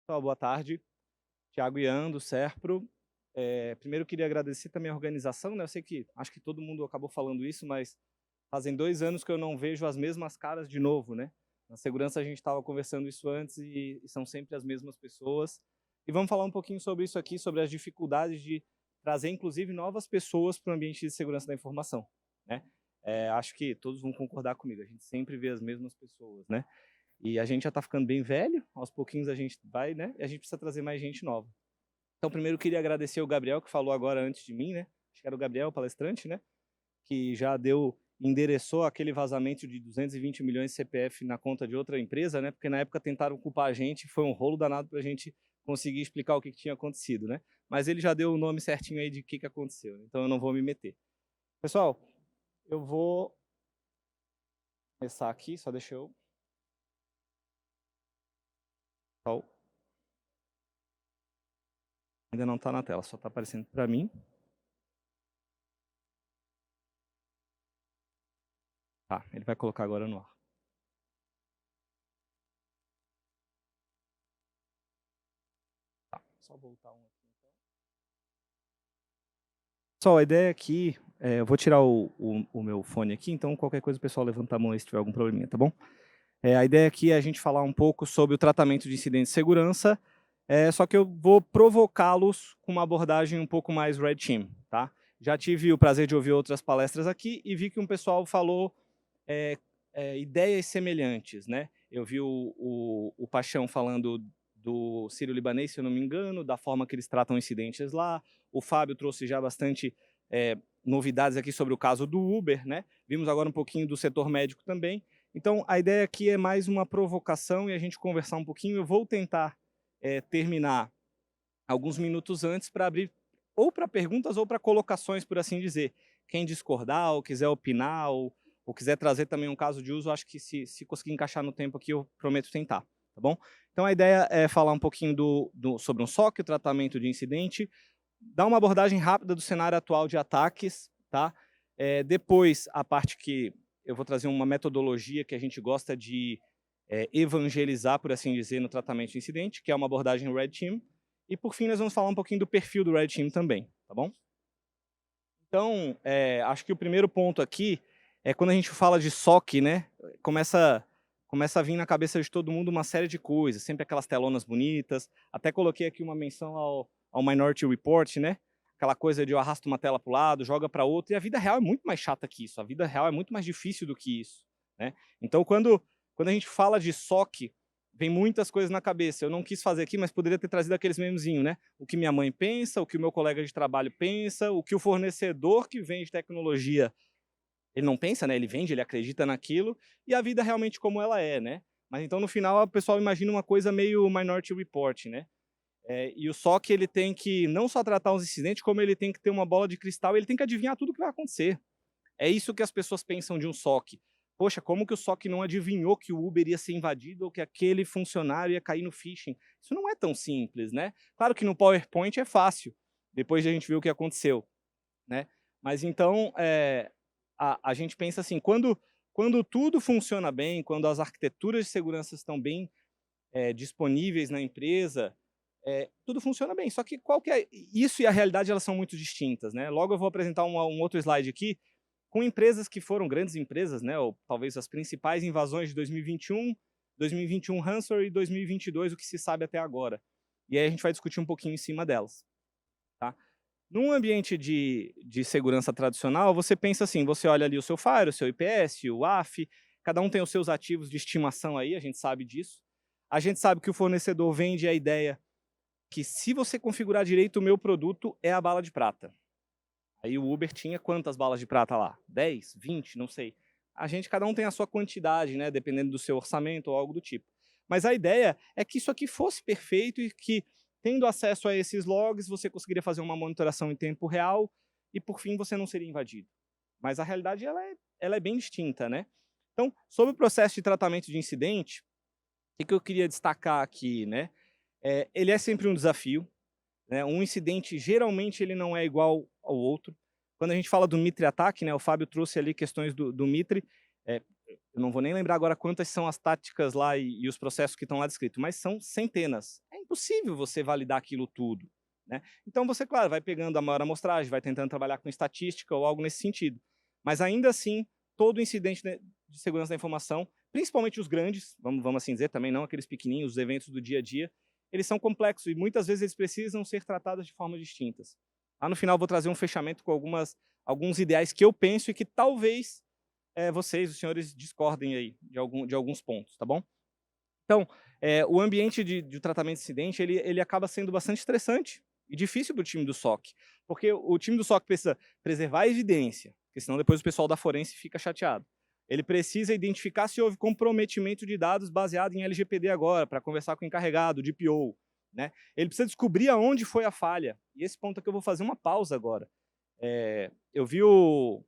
Pessoal, boa tarde. Thiago Ian, do Serpro. Primeiro, eu queria agradecer também a organização, né? Eu sei que, acho que todo mundo acabou falando isso, mas fazem 2 anos que eu não vejo as mesmas caras de novo, né? Na segurança a gente estava conversando isso antes e são sempre as mesmas pessoas. E vamos falar um pouquinho sobre isso aqui, sobre as dificuldades de trazer, inclusive, novas pessoas para o ambiente de segurança da informação, né? Acho que todos vão concordar comigo, a gente sempre vê as mesmas pessoas, né? E a gente já está ficando bem velho, aos pouquinhos a gente vai, né? E a gente precisa trazer mais gente nova. Então, primeiro eu queria agradecer o Gabriel, que falou agora antes de mim, né? Acho que era o Gabriel, o palestrante, né? Que já endereçou aquele vazamento de 220 milhões de CPF na conta de outra empresa, né? Porque na época tentaram culpar a gente, foi um rolo danado para a gente conseguir explicar o que tinha acontecido, né? Mas ele já deu o nome certinho aí de que aconteceu, né? Então eu não vou me meter. Pessoal, eu vou começar aqui, só deixa eu... Ainda não está na tela, só está aparecendo para mim. Tá, ele vai colocar agora no ar. Tá, só voltar um aqui então. Pessoal, a ideia aqui, eu vou tirar o meu fone aqui, então qualquer coisa o pessoal levanta a mão aí se tiver algum probleminha, tá bom? A ideia aqui é a gente falar um pouco sobre o tratamento de incidentes de segurança, só que eu vou provocá-los com uma abordagem um pouco mais Red Team, tá? Já tive o prazer de ouvir outras palestras aqui e vi que um pessoal falou ideias semelhantes, né? Eu vi o Paixão falando do Sírio-Libanês, se eu não me engano, da forma que eles tratam incidentes lá. O Fábio trouxe já bastante novidades aqui sobre o caso do Uber, né? Vimos agora um pouquinho do setor médico também. Então, a ideia aqui é mais uma provocação e a gente conversar um pouquinho. Eu vou tentar terminar alguns minutos antes para abrir ou para perguntas ou para colocações, por assim dizer. Quem discordar ou quiser opinar ou quiser trazer também um caso de uso, acho que se conseguir encaixar no tempo aqui, eu prometo tentar, tá bom? Então, a ideia é falar um pouquinho sobre um SOC, o tratamento de incidente, dar uma abordagem rápida do cenário atual de ataques, tá? Depois, a parte que eu vou trazer uma metodologia que a gente gosta de evangelizar, por assim dizer, no tratamento de incidente, que é uma abordagem Red Team. E, por fim, nós vamos falar um pouquinho do perfil do Red Team também, tá bom? Então, acho que o primeiro ponto aqui é quando a gente fala de SOC, né? Começa a vir na cabeça de todo mundo uma série de coisas, sempre aquelas telonas bonitas. Até coloquei aqui uma menção ao Minority Report, né? Aquela coisa de eu arrasto uma tela para o lado, joga para outra, e a vida real é muito mais chata que isso, a vida real é muito mais difícil do que isso, né? Então, quando a gente fala de SOC, vem muitas coisas na cabeça. Eu não quis fazer aqui, mas poderia ter trazido aqueles memezinhos, né? O que minha mãe pensa, o que o meu colega de trabalho pensa, o que o fornecedor que vende tecnologia, ele não pensa, né? Ele vende, ele acredita naquilo, e a vida realmente como ela é, né? Mas então, no final, o pessoal imagina uma coisa meio Minority Report, né? E o SOC, ele tem que não só tratar os incidentes, como ele tem que ter uma bola de cristal, ele tem que adivinhar tudo o que vai acontecer. É isso que as pessoas pensam de um SOC. Poxa, como que o SOC não adivinhou que o Uber ia ser invadido ou que aquele funcionário ia cair no phishing? Isso não é tão simples, né? Claro que no PowerPoint é fácil, depois de a gente ver o que aconteceu, né? Mas então, a gente pensa assim, quando tudo funciona bem, quando as arquiteturas de segurança estão bem disponíveis na empresa, tudo funciona bem. Só que qual que é? Isso e a realidade, elas são muito distintas, né? Logo eu vou apresentar um outro slide aqui, com empresas que foram grandes empresas, né, ou talvez as principais invasões de 2021 ransomware e 2022, o que se sabe até agora. E aí a gente vai discutir um pouquinho em cima delas. Tá? Num ambiente de segurança tradicional, você pensa assim, você olha ali o seu Fire, o seu IPS, o AF, cada um tem os seus ativos de estimação aí, a gente sabe disso. A gente sabe que o fornecedor vende a ideia que se você configurar direito o meu produto, é a bala de prata. Aí o Uber tinha quantas balas de prata lá? 10, 20, não sei. Cada um tem a sua quantidade, né, dependendo do seu orçamento ou algo do tipo. Mas a ideia é que isso aqui fosse perfeito e que, tendo acesso a esses logs, você conseguiria fazer uma monitoração em tempo real e, por fim, você não seria invadido. Mas a realidade ela é bem distinta, né? Então, sobre o processo de tratamento de incidente, o que eu queria destacar aqui, né? Ele é sempre um desafio, né? Um incidente, geralmente, ele não é igual ao outro. Quando a gente fala do Mitre Attack, né, o Fábio trouxe ali questões do Mitre, eu não vou nem lembrar agora quantas são as táticas lá e os processos que estão lá descritos, mas são centenas. É impossível você validar aquilo tudo, né? Então você, claro, vai pegando a maior amostragem, vai tentando trabalhar com estatística ou algo nesse sentido. Mas ainda assim, todo incidente de segurança da informação, principalmente os grandes, vamos assim dizer, também não aqueles pequenininhos, os eventos do dia a dia, eles são complexos e muitas vezes eles precisam ser tratados de formas distintas. Lá no final eu vou trazer um fechamento com alguns ideais que eu penso e que talvez vocês, os senhores, discordem aí de alguns pontos, tá bom? Então, o ambiente de tratamento de incidente, ele acaba sendo bastante estressante e difícil para o time do SOC, porque o time do SOC precisa preservar a evidência, porque senão depois o pessoal da forense fica chateado. Ele precisa identificar se houve comprometimento de dados baseado em LGPD agora, para conversar com o encarregado, de DPO, né? Ele precisa descobrir aonde foi a falha. E esse ponto aqui eu vou fazer uma pausa agora. Eu vi o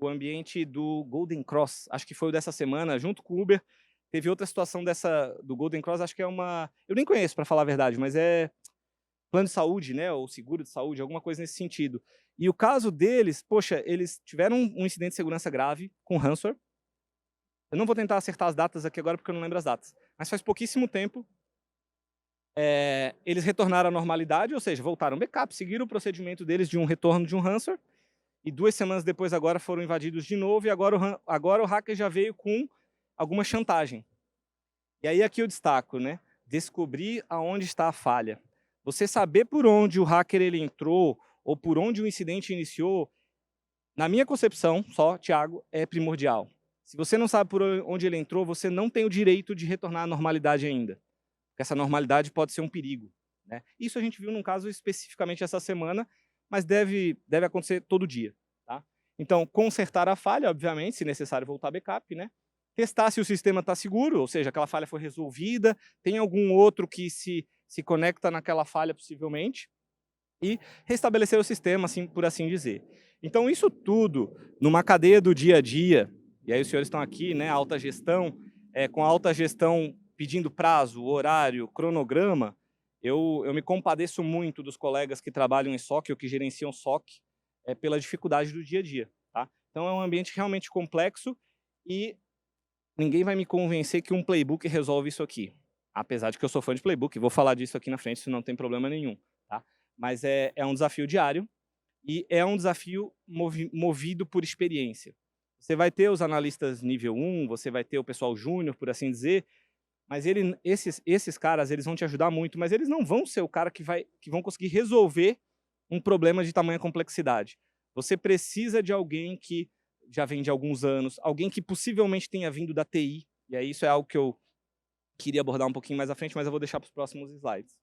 ambiente do Golden Cross, acho que foi o dessa semana, junto com o Uber. Teve outra situação do Golden Cross, acho que é uma... Eu nem conheço, para falar a verdade, mas é plano de saúde, né, ou seguro de saúde, alguma coisa nesse sentido. E o caso deles, poxa, eles tiveram um incidente de segurança grave com ransomware. Eu não vou tentar acertar as datas aqui agora, porque eu não lembro as datas. Mas faz pouquíssimo tempo, eles retornaram à normalidade, ou seja, voltaram backup, seguiram o procedimento deles de um retorno de um ransomware, e 2 semanas depois agora foram invadidos de novo, e agora o hacker já veio com alguma chantagem. E aí aqui eu destaco, né? Descobrir aonde está a falha. Você saber por onde o hacker ele entrou, ou por onde o incidente iniciou, na minha concepção, só, Thiago, é primordial. Se você não sabe por onde ele entrou, você não tem o direito de retornar à normalidade ainda. Porque essa normalidade pode ser um perigo, né? Isso a gente viu num caso especificamente essa semana, mas deve acontecer todo dia, tá? Então, consertar a falha, obviamente, se necessário voltar backup, né? Testar se o sistema está seguro, ou seja, aquela falha foi resolvida, tem algum outro que se conecta naquela falha possivelmente, e restabelecer o sistema, assim, por assim dizer. Então, isso tudo, numa cadeia do dia a dia, e aí os senhores estão aqui, né, alta gestão, com a alta gestão pedindo prazo, horário, cronograma, eu me compadeço muito dos colegas que trabalham em SOC ou que gerenciam SOC pela dificuldade do dia a dia, tá? Então, é um ambiente realmente complexo e ninguém vai me convencer que um playbook resolve isso aqui. Apesar de que eu sou fã de playbook, vou falar disso aqui na frente, isso não tem problema nenhum, tá? Mas é um desafio diário e é um desafio movido por experiência. Você vai ter os analistas nível 1, você vai ter o pessoal júnior, por assim dizer, mas esses caras eles vão te ajudar muito, mas eles não vão ser o cara que vão conseguir resolver um problema de tamanha complexidade. Você precisa de alguém que já vem de alguns anos, alguém que possivelmente tenha vindo da TI, e aí isso é algo que eu queria abordar um pouquinho mais à frente, mas eu vou deixar para os próximos slides.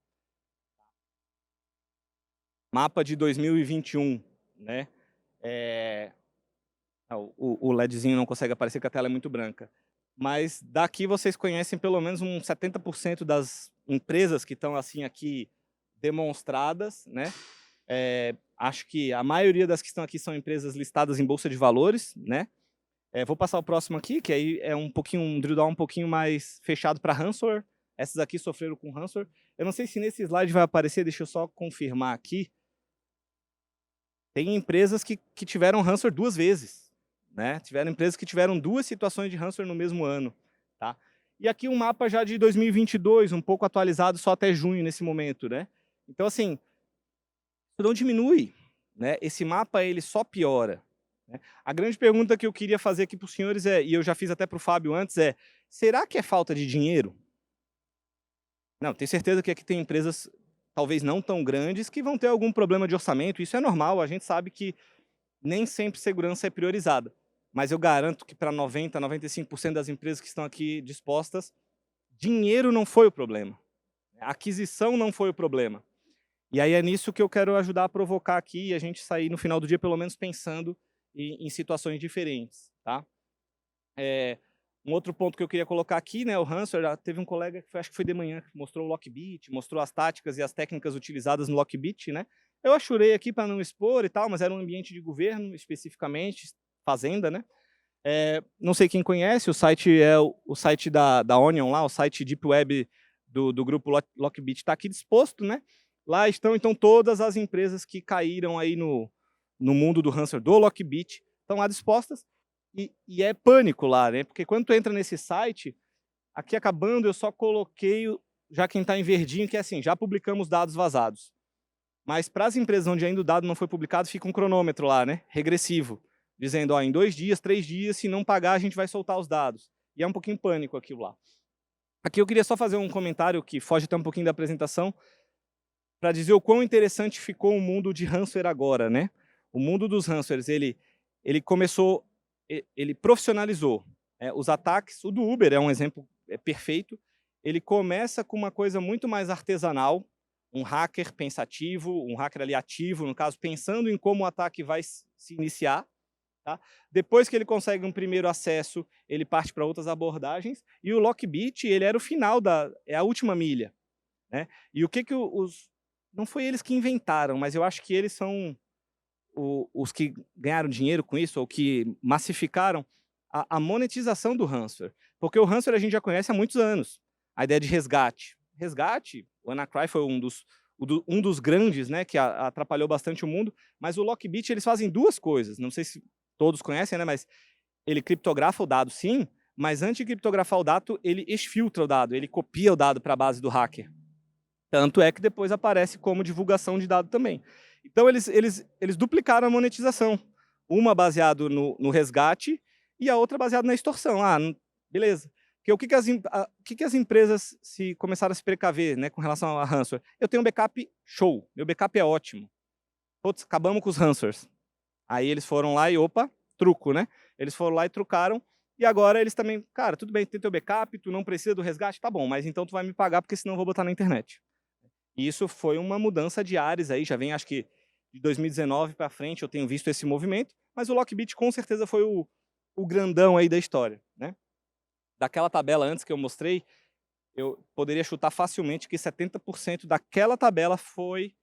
Mapa de 2021, né? O LEDzinho não consegue aparecer porque a tela é muito branca. Mas daqui vocês conhecem pelo menos uns 70% das empresas que estão assim aqui demonstradas, né? Acho que a maioria das que estão aqui são empresas listadas em bolsa de valores, né? Vou passar o próximo aqui, que aí é um drill down um pouquinho mais fechado para ransomware. Essas aqui sofreram com ransomware. Eu não sei se nesse slide vai aparecer, deixa eu só confirmar aqui. Tem empresas que tiveram ransomware 2 vezes, né? Tiveram empresas que tiveram 2 situações de ransomware no mesmo ano, tá? E aqui um mapa já de 2022, um pouco atualizado só até junho nesse momento, né? Então, assim, isso não diminui, né? Esse mapa ele só piora. Né? A grande pergunta que eu queria fazer aqui para os senhores e eu já fiz até para o Fábio antes, será que é falta de dinheiro? Não, tenho certeza que aqui tem empresas, talvez não tão grandes, que vão ter algum problema de orçamento, isso é normal, a gente sabe que nem sempre segurança é priorizada. Mas eu garanto que para 90%, 95% das empresas que estão aqui dispostas, dinheiro não foi o problema. A aquisição não foi o problema. E aí é nisso que eu quero ajudar a provocar aqui e a gente sair no final do dia, pelo menos, pensando em situações diferentes. Tá? Um outro ponto que eu queria colocar aqui, né, o ransomware, teve um colega, que acho que foi de manhã, que mostrou o Lockbit, mostrou as táticas e as técnicas utilizadas no Lockbit, né? Eu achurei aqui para não expor e tal, mas era um ambiente de governo, especificamente, fazenda, né? Não sei quem conhece, o site é o site da Onion, lá, o site Deep Web do grupo Lockbit está aqui disposto, né? Lá estão, então, todas as empresas que caíram aí no mundo do ransomware do Lockbit, estão lá dispostas. E é pânico lá, né? Porque quando tu entra nesse site, aqui acabando, eu só coloquei já quem está em verdinho, que é assim, já publicamos dados vazados. Mas para as empresas onde ainda o dado não foi publicado, fica um cronômetro lá, né, regressivo, dizendo, ó, em 2 dias, 3 dias, se não pagar, a gente vai soltar os dados. E é um pouquinho pânico aquilo lá. Aqui eu queria só fazer um comentário que foge até um pouquinho da apresentação, para dizer o quão interessante ficou o mundo de ransomware agora, né? O mundo dos ransomwares, ele começou, ele profissionalizou. Os ataques, o do Uber é um exemplo perfeito, ele começa com uma coisa muito mais artesanal, um hacker pensativo, um hacker ali ativo, no caso, pensando em como o ataque vai se iniciar. Tá? Depois que ele consegue um primeiro acesso, ele parte para outras abordagens, e o Lockbit, ele era o final, é a última milha. Né? E o que não foi eles que inventaram, mas eu acho que eles são os que ganharam dinheiro com isso, ou que massificaram a monetização do ransomware. Porque o ransomware a gente já conhece há muitos anos. A ideia de resgate. Resgate, o WannaCry foi um dos grandes, né, que atrapalhou bastante o mundo, mas o Lockbit, eles fazem duas coisas, não sei se todos conhecem, né, mas ele criptografa o dado, sim, mas antes de criptografar o dado, ele exfiltra o dado, ele copia o dado para a base do hacker. Tanto é que depois aparece como divulgação de dado também. Então, eles duplicaram a monetização. Uma baseado no resgate e a outra baseada na extorsão. Ah, beleza. Porque o que as empresas começaram a se precaver, né, com relação a ransomware? Eu tenho um backup show, meu backup é ótimo. Putz, acabamos com os ransomwares. Aí eles foram lá e, opa, truco, né? Eles foram lá e trucaram. E agora eles também, cara, tudo bem, tem teu backup, tu não precisa do resgate, tá bom, mas então tu vai me pagar porque senão eu vou botar na internet. E isso foi uma mudança de ares aí, já vem, acho que de 2019 para frente eu tenho visto esse movimento, mas o Lockbit com certeza foi o grandão aí da história, né? Daquela tabela antes que eu mostrei, eu poderia chutar facilmente que 70% daquela tabela foi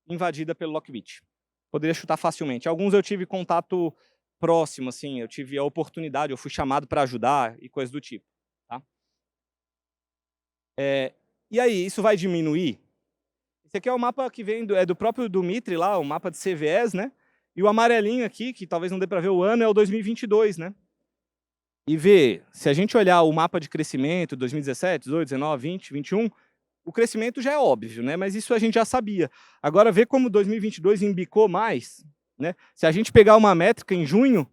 invadida pelo Lockbit. Poderia chutar facilmente. Alguns eu tive contato próximo, assim, eu tive a oportunidade, eu fui chamado para ajudar e coisas do tipo. Tá? E aí, isso vai diminuir? Esse aqui é o mapa que vem do próprio Dmitry lá, o mapa de CVEs, né? E o amarelinho aqui, que talvez não dê para ver o ano, é o 2022, né? E ver, se a gente olhar o mapa de crescimento, 2017, 18, 19, 20, 21, o crescimento já é óbvio, né? Mas isso a gente já sabia. Agora, ver como 2022 embicou mais, né? Se a gente pegar uma métrica em junho,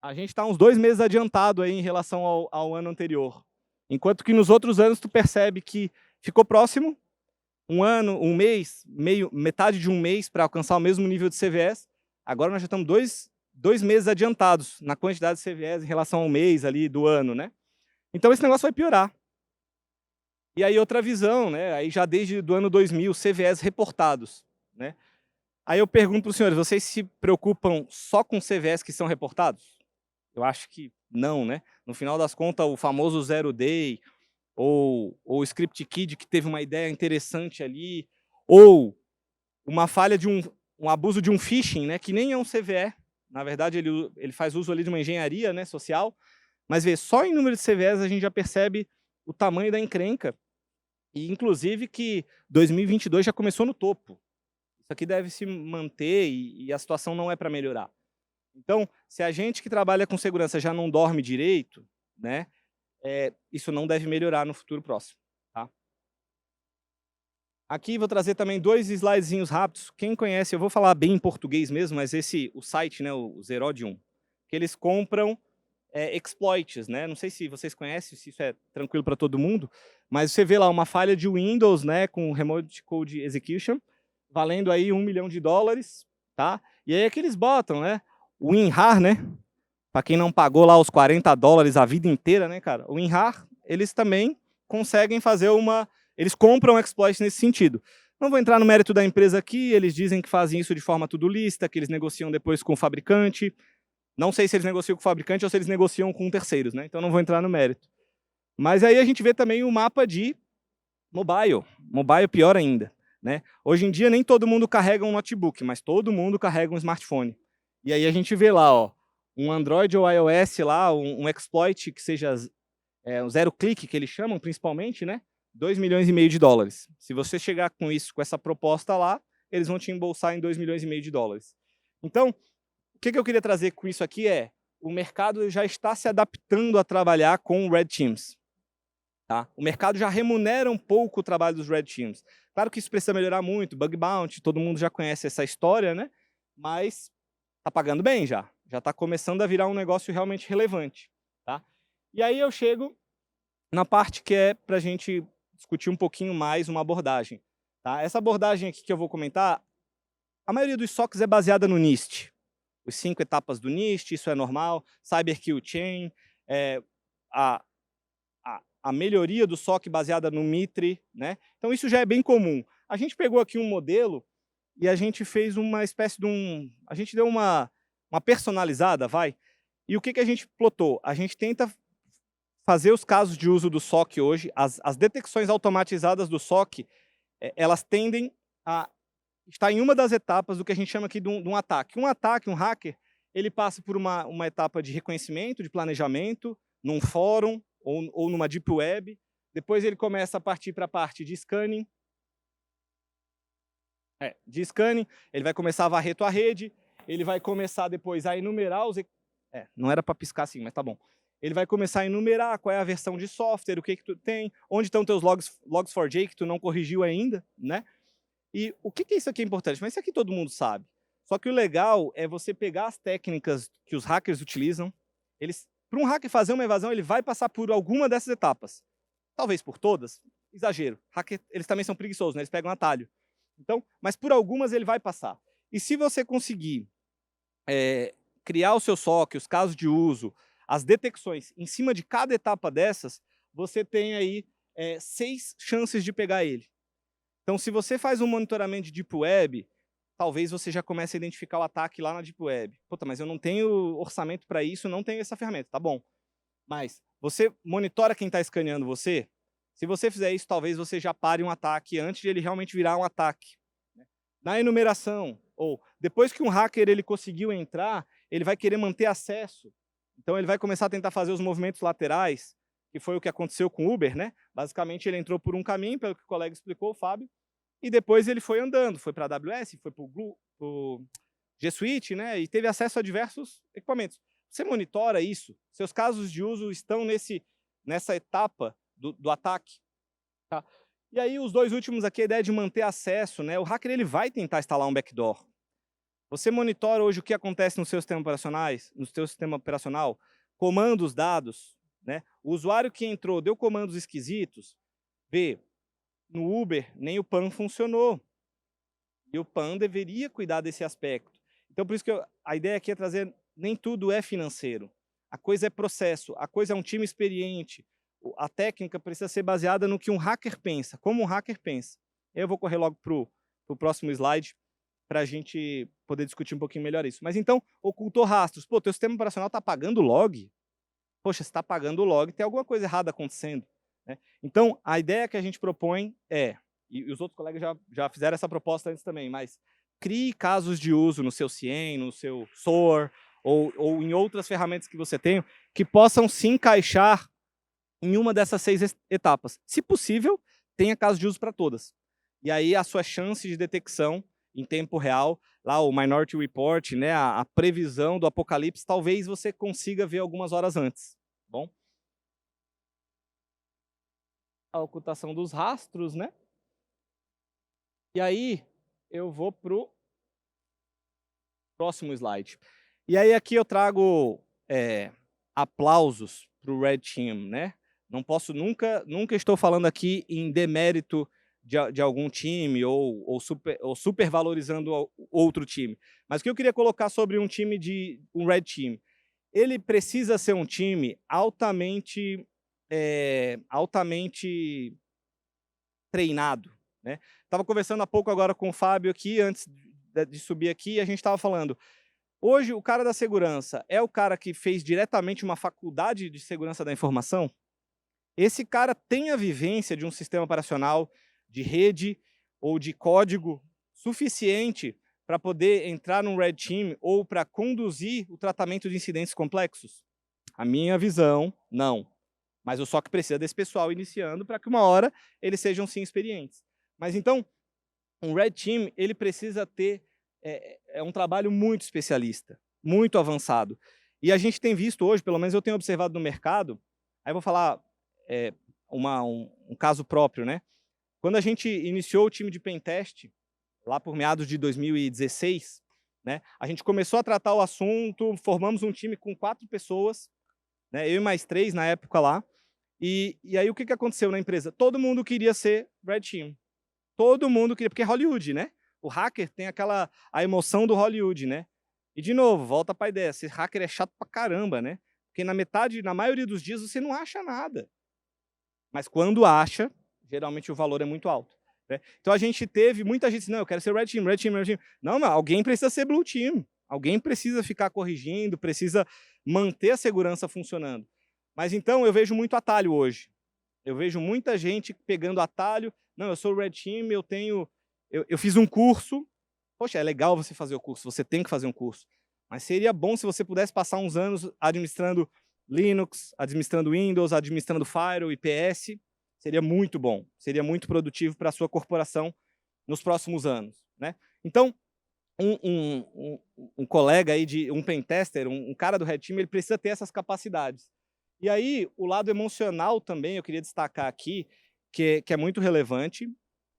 a gente está uns 2 meses adiantado aí em relação ao ano anterior. Enquanto que nos outros anos tu percebe que ficou próximo, um ano, um mês, metade de um mês para alcançar o mesmo nível de CVS. Agora nós já estamos dois meses adiantados na quantidade de CVS em relação ao mês ali do ano, né? Então esse negócio vai piorar. E aí outra visão, né? Aí já desde do ano 2000, CVS reportados, né? Aí eu pergunto para os senhores, vocês se preocupam só com CVS que são reportados? Eu acho que não, né? No final das contas, o famoso Zero Day, ou o Script Kid, que teve uma ideia interessante ali, ou uma falha de um abuso de um phishing, né? Que nem é um CVE. Na verdade, ele faz uso ali de uma engenharia, né, social. Mas vê, só em número de CVEs a gente já percebe o tamanho da encrenca. E, inclusive, que 2022 já começou no topo. Isso aqui deve se manter e a situação não é para melhorar. Então, se a gente que trabalha com segurança já não dorme direito, né, isso não deve melhorar no futuro próximo. Tá? Aqui vou trazer também 2 slidezinhos rápidos. Quem conhece, eu vou falar bem em português mesmo, mas o site, né, o Zerodium, que eles compram exploits, né? Não sei se vocês conhecem, se isso é tranquilo para todo mundo, mas você vê lá uma falha de Windows, né, com Remote Code Execution, valendo aí $1 milhão, tá? E aí é que eles botam, né? O WinRAR, né? Para quem não pagou lá os $40 a vida inteira, né, cara? O WinRAR, eles também conseguem fazer eles compram exploit nesse sentido. Não vou entrar no mérito da empresa aqui, eles dizem que fazem isso de forma tudo lista, que eles negociam depois com o fabricante. Não sei se eles negociam com o fabricante ou se eles negociam com terceiros, né? Então não vou entrar no mérito. Mas aí a gente vê também o mapa de mobile. Mobile pior ainda, né? Hoje em dia nem todo mundo carrega um notebook, mas todo mundo carrega um smartphone. E aí a gente vê lá, ó, um Android ou iOS lá, um exploit que seja um zero clique, que eles chamam principalmente, né? $2,5 milhões. Se você chegar com isso, com essa proposta lá, eles vão te embolsar em $2,5 milhões. Então, o que eu queria trazer com isso aqui é, o mercado já está se adaptando a trabalhar com Red Teams. Tá? O mercado já remunera um pouco o trabalho dos Red Teams. Claro que isso precisa melhorar muito, bug bounty, todo mundo já conhece essa história, né? Mas está pagando bem já. Já está começando a virar um negócio realmente relevante. Tá? E aí eu chego na parte que é para a gente discutir um pouquinho mais uma abordagem. Tá? Essa abordagem aqui que eu vou comentar, a maioria dos SOCs é baseada no NIST. Os 5 etapas do NIST, isso é normal. Cyber Kill Chain, a melhoria do SOC baseada no MITRE, né? Então isso já é bem comum. A gente pegou aqui um modelo e a gente fez uma espécie de a gente deu uma personalizada, vai. E o que a gente plotou? A gente tenta fazer os casos de uso do SOC hoje, as detecções automatizadas do SOC, elas tendem a estar em uma das etapas do que a gente chama aqui de um ataque. Um ataque, um hacker, ele passa por uma etapa de reconhecimento, de planejamento, num fórum, ou numa deep web, depois ele começa a partir para a parte de scanning. Ele vai começar a varrer tua rede, ele vai começar depois a enumerar os... não era para piscar assim, mas tá bom. Ele vai começar a enumerar qual é a versão de software, o que tu tem, onde estão teus logs4j que tu não corrigiu ainda, né? E o que isso aqui é importante? Mas isso aqui todo mundo sabe. Só que o legal é você pegar as técnicas que os hackers utilizam, para um hacker fazer uma evasão, ele vai passar por alguma dessas etapas. Talvez por todas, exagero. Hacker, eles também são preguiçosos, né? Eles pegam um atalho. Então, mas por algumas ele vai passar. E se você conseguir criar o seu SOC, os casos de uso, as detecções em cima de cada etapa dessas, você tem aí 6 chances de pegar ele. Então, se você faz um monitoramento de Deep Web, talvez você já comece a identificar o ataque lá na Deep Web. Puta, mas eu não tenho orçamento para isso, não tenho essa ferramenta. Tá bom. Mas você monitora quem está escaneando você? Se você fizer isso, talvez você já pare um ataque antes de ele realmente virar um ataque. Na enumeração, ou depois que um hacker ele conseguiu entrar, ele vai querer manter acesso. Então, ele vai começar a tentar fazer os movimentos laterais, que foi o que aconteceu com o Uber, né? Basicamente, ele entrou por um caminho, pelo que o colega explicou, o Fábio, e depois ele foi andando, foi para a AWS, foi para o G Suite, né? E teve acesso a diversos equipamentos. Você monitora isso? Seus casos de uso estão nessa etapa do ataque? Tá? E aí, os 2 últimos aqui, a ideia de manter acesso, né? O hacker ele vai tentar instalar um backdoor. Você monitora hoje o que acontece no seu sistema operacional, comandos dados, né? O usuário que entrou, deu comandos esquisitos, no Uber, nem o PAN funcionou. E o PAN deveria cuidar desse aspecto. Então, por isso que a ideia aqui é trazer, nem tudo é financeiro. A coisa é processo, a coisa é um time experiente. A técnica precisa ser baseada no que um hacker pensa, como um hacker pensa. Eu vou correr logo para o próximo slide, para a gente poder discutir um pouquinho melhor isso. Mas então, ocultou rastros. Pô, teu sistema operacional está apagando log? Poxa, se está apagando log, tem alguma coisa errada acontecendo. Né? Então, a ideia que a gente propõe e os outros colegas já fizeram essa proposta antes também, mas crie casos de uso no seu CIEM, no seu SOAR, ou em outras ferramentas que você tenha, que possam se encaixar em uma dessas 6 etapas. Se possível, tenha casos de uso para todas. E aí a sua chance de detecção em tempo real, lá o Minority Report, né, a previsão do apocalipse, talvez você consiga ver algumas horas antes. Bom? A ocultação dos rastros, né? E aí eu vou para o próximo slide. E aí aqui eu trago aplausos para o Red Team, né? Não posso nunca estou falando aqui em demérito de algum time ou supervalorizando outro time. Mas o que eu queria colocar sobre um time um Red Team, ele precisa ser um time altamente treinado, né? Estava conversando há pouco agora com o Fábio aqui, antes de subir aqui, e a gente estava falando. Hoje, o cara da segurança é o cara que fez diretamente uma faculdade de segurança da informação? Esse cara tem a vivência de um sistema operacional, de rede ou de código suficiente para poder entrar num Red Team ou para conduzir o tratamento de incidentes complexos? A minha visão, não. Mas o SOC precisa desse pessoal iniciando para que uma hora eles sejam sim experientes. Mas então, um Red Team, ele precisa ter um trabalho muito especialista, muito avançado. E a gente tem visto hoje, pelo menos eu tenho observado no mercado, aí eu vou falar um caso próprio, né? Quando a gente iniciou o time de Pentest, lá por meados de 2016, né, a gente começou a tratar o assunto, formamos um time com 4 pessoas, né, eu e mais 3 na época lá, e aí o que aconteceu na empresa? Todo mundo queria ser Red Team. Todo mundo queria, porque é Hollywood, né? O hacker tem a emoção do Hollywood, né? E, de novo, volta para a ideia, ser hacker é chato pra caramba, né? Porque na maioria dos dias, você não acha nada. Mas quando acha, geralmente o valor é muito alto. Né? Então a gente teve muita gente, não, eu quero ser Red Team, Red Team, Red Team. Não, mas alguém precisa ser Blue Team. Alguém precisa ficar corrigindo, precisa manter a segurança funcionando. Mas então eu vejo muito atalho hoje. Eu vejo muita gente pegando atalho. Não, eu sou Red Team, eu fiz um curso. Poxa, é legal você fazer o curso, você tem que fazer um curso. Mas seria bom se você pudesse passar uns anos administrando Linux, administrando Windows, administrando Firewall, IPS. Seria muito bom, seria muito produtivo para a sua corporação nos próximos anos. Né? Então, um colega aí, um pentester, um cara do Red Team, ele precisa ter essas capacidades. E aí, o lado emocional também, eu queria destacar aqui, que é muito relevante,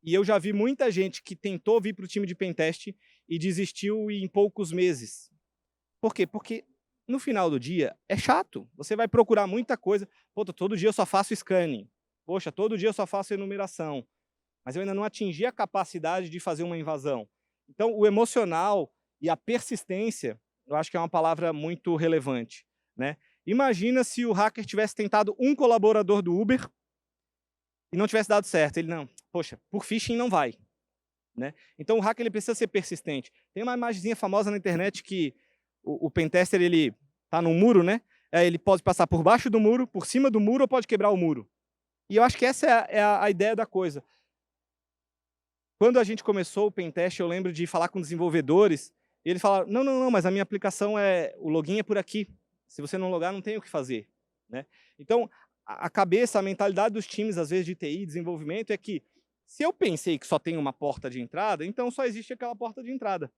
e eu já vi muita gente que tentou vir para o time de pentest e desistiu em poucos meses. Por quê? Porque no final do dia é chato. Você vai procurar muita coisa. Pô, todo dia eu só faço scanning. Poxa, todo dia eu só faço enumeração. Mas eu ainda não atingi a capacidade de fazer uma invasão. Então, o emocional e a persistência, eu acho que é uma palavra muito relevante. Né? Imagina se o hacker tivesse tentado um colaborador do Uber e não tivesse dado certo. Ele, não, poxa, por phishing não vai. Né? Então, o hacker ele precisa ser persistente. Tem uma imagenzinha famosa na internet que o pentester ele está num muro, né? Ele pode passar por baixo do muro, por cima do muro ou pode quebrar o muro. E eu acho que essa é a ideia da coisa. Quando a gente começou o pentest, eu lembro de falar com desenvolvedores, e eles falaram, não, mas a minha aplicação o login é por aqui. Se você não logar, não tem o que fazer. Né? Então, a cabeça, a mentalidade dos times, às vezes, de TI, desenvolvimento, é que se eu pensei que só tem uma porta de entrada, então só existe aquela porta de entrada.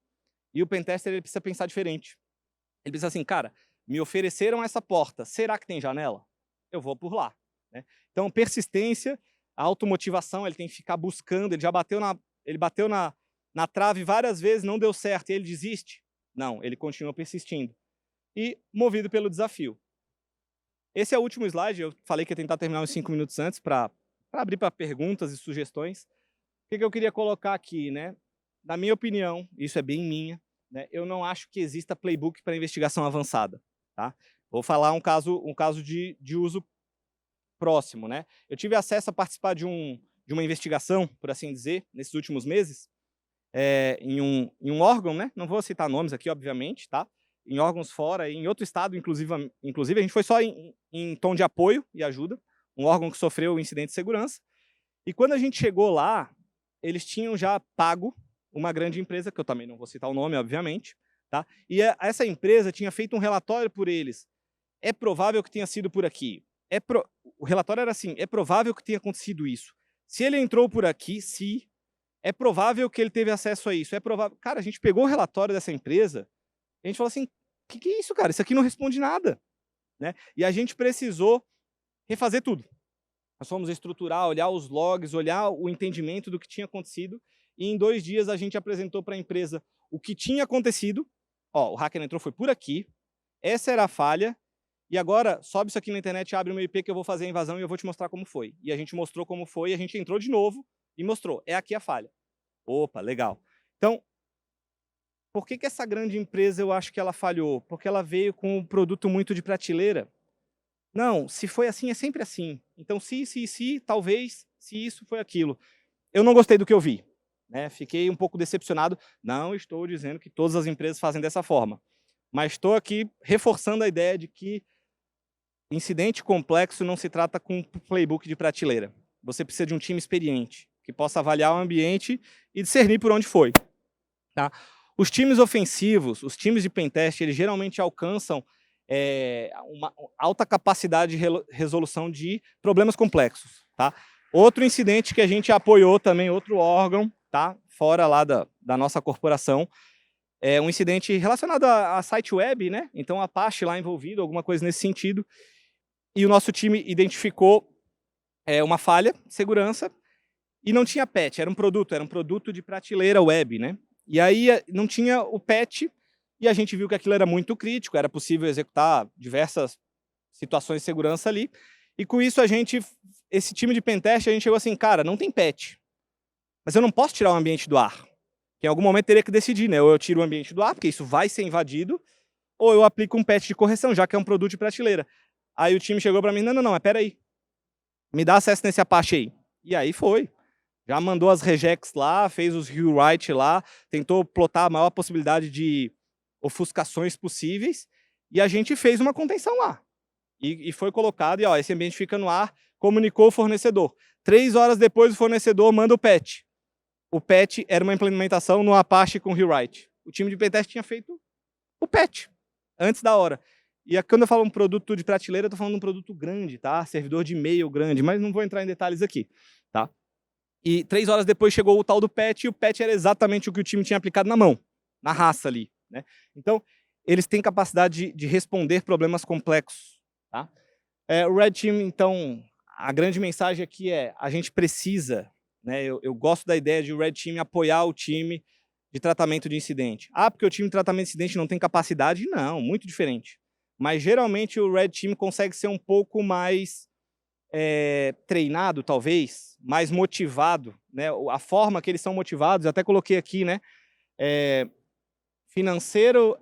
E o pentester ele precisa pensar diferente. Ele precisa assim, cara, me ofereceram essa porta, será que tem janela? Eu vou por lá. Né? Então, persistência, a automotivação, ele tem que ficar buscando, ele já bateu na trave várias vezes, não deu certo, e ele desiste? Não, ele continua persistindo. E movido pelo desafio. Esse é o último slide, eu falei que ia tentar terminar uns 5 minutos antes para abrir para perguntas e sugestões. O que eu queria colocar aqui? Né? Na minha opinião, isso é bem minha, né? Eu não acho que exista playbook para investigação avançada. Tá? Vou falar um caso de uso próximo. Né? Eu tive acesso a participar de uma investigação, por assim dizer, nesses últimos meses, em um órgão, né? Não vou citar nomes aqui, obviamente, tá? Em órgãos fora, em outro estado, inclusive a gente foi só em tom de apoio e ajuda, um órgão que sofreu incidente de segurança. E quando a gente chegou lá, eles tinham já pago uma grande empresa, que eu também não vou citar o nome, obviamente, tá? E essa empresa tinha feito um relatório por eles. É provável que tenha sido por aqui. O relatório era assim, é provável que tenha acontecido isso. Se ele entrou por aqui, é provável que ele teve acesso a isso. É provável. Cara, a gente pegou o relatório dessa empresa, e a gente falou assim, o que é isso, cara? Isso aqui não responde nada. Né? E a gente precisou refazer tudo. Nós fomos estruturar, olhar os logs, olhar o entendimento do que tinha acontecido, e em 2 dias a gente apresentou para a empresa o que tinha acontecido. Ó, o hacker entrou, foi por aqui, essa era a falha, e agora sobe isso aqui na internet, abre o meu IP que eu vou fazer a invasão e eu vou te mostrar como foi. E a gente mostrou como foi, e a gente entrou de novo e mostrou, é aqui a falha. Opa, legal. Então, por que essa grande empresa eu acho que ela falhou? Porque ela veio com um produto muito de prateleira. Não, se foi assim, é sempre assim. Então, se, talvez, se isso foi aquilo. Eu não gostei do que eu vi. Né? Fiquei um pouco decepcionado. Não estou dizendo que todas as empresas fazem dessa forma. Mas estou aqui reforçando a ideia de que incidente complexo não se trata com um playbook de prateleira. Você precisa de um time experiente, que possa avaliar o ambiente e discernir por onde foi. Tá? Os times ofensivos, os times de pentest, eles geralmente alcançam uma alta capacidade de resolução de problemas complexos. Tá? Outro incidente que a gente apoiou também, outro órgão, tá? Fora lá da nossa corporação, é um incidente relacionado a site web, né? Então a Apache lá envolvido, alguma coisa nesse sentido, e o nosso time identificou uma falha de segurança e não tinha patch, era um produto de prateleira web, né? E aí não tinha o patch e a gente viu que aquilo era muito crítico, era possível executar diversas situações de segurança ali. E com isso esse time de pentest, a gente chegou assim, cara, não tem patch, mas eu não posso tirar o ambiente do ar. Em algum momento teria que decidir, né? Ou eu tiro o ambiente do ar, porque isso vai ser invadido, ou eu aplico um patch de correção, já que é um produto de prateleira. Aí o time chegou para mim, não, mas peraí, me dá acesso nesse Apache aí. E aí foi. Já mandou as regex lá, fez os rewrite lá, tentou plotar a maior possibilidade de ofuscações possíveis, e a gente fez uma contenção lá. E foi colocado, e ó, esse ambiente fica no ar, comunicou o fornecedor. 3 horas depois o fornecedor manda o patch. O patch era uma implementação no Apache com rewrite. O time de pentest tinha feito o patch, antes da hora. E quando eu falo um produto de prateleira, eu estou falando de um produto grande, tá? Servidor de e-mail grande, mas não vou entrar em detalhes aqui, tá? E 3 horas depois chegou o tal do patch, e o patch era exatamente o que o time tinha aplicado na mão, na raça ali, né? Então, eles têm capacidade de responder problemas complexos, tá? O Red Team, então, a grande mensagem aqui é, a gente precisa, né? Eu gosto da ideia de o Red Team apoiar o time de tratamento de incidente. Ah, porque o time de tratamento de incidente não tem capacidade? Não, muito diferente. Mas, geralmente, o Red Team consegue ser um pouco mais treinado, talvez, mais motivado, né? A forma que eles são motivados, eu até coloquei aqui, né? Financeiro,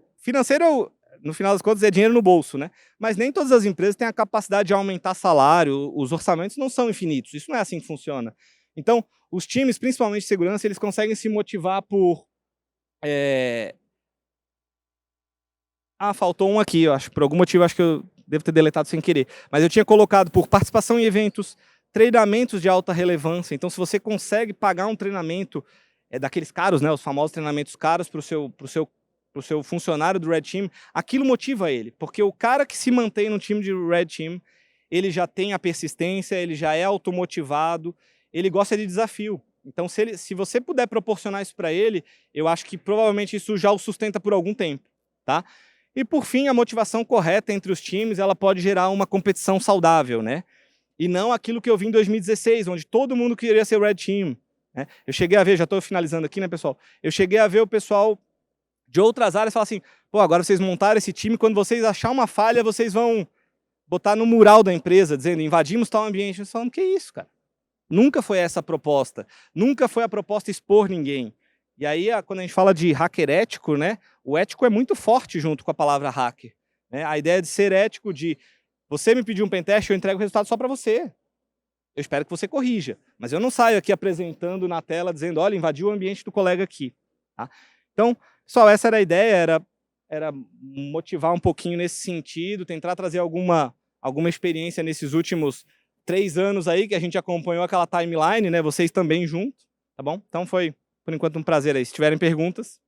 no final das contas, é dinheiro no bolso, né? Mas nem todas as empresas têm a capacidade de aumentar salário, os orçamentos não são infinitos, isso não é assim que funciona. Então, os times, principalmente de segurança, eles conseguem se motivar por... faltou um aqui, eu acho, por algum motivo, acho que eu devo ter deletado sem querer. Mas eu tinha colocado por participação em eventos, treinamentos de alta relevância. Então, se você consegue pagar um treinamento daqueles caros, né, os famosos treinamentos caros para o seu funcionário do Red Team, aquilo motiva ele. Porque o cara que se mantém no time de Red Team, ele já tem a persistência, ele já é automotivado, ele gosta de desafio. Então, se você puder proporcionar isso para ele, eu acho que provavelmente isso já o sustenta por algum tempo, tá? E, por fim, a motivação correta entre os times, ela pode gerar uma competição saudável, né? E não aquilo que eu vi em 2016, onde todo mundo queria ser Red Team, né? Eu cheguei a ver, já estou finalizando aqui, né, pessoal? Eu cheguei a ver o pessoal de outras áreas falar assim, pô, agora vocês montaram esse time, quando vocês acharem uma falha, vocês vão botar no mural da empresa, dizendo, invadimos tal ambiente. Nós falamos, que isso, cara? Nunca foi essa a proposta. Nunca foi a proposta expor ninguém. E aí, quando a gente fala de hacker ético, né, o ético é muito forte junto com a palavra hacker, né? A ideia de ser ético, de você me pedir um pentest, eu entrego o resultado só para você. Eu espero que você corrija. Mas eu não saio aqui apresentando na tela, dizendo, olha, invadiu o ambiente do colega aqui. Tá? Então, pessoal, essa era a ideia, era motivar um pouquinho nesse sentido, tentar trazer alguma experiência nesses últimos 3 anos aí, que a gente acompanhou aquela timeline, né? Vocês também juntos, tá bom? Então foi, por enquanto, um prazer aí. Se tiverem perguntas...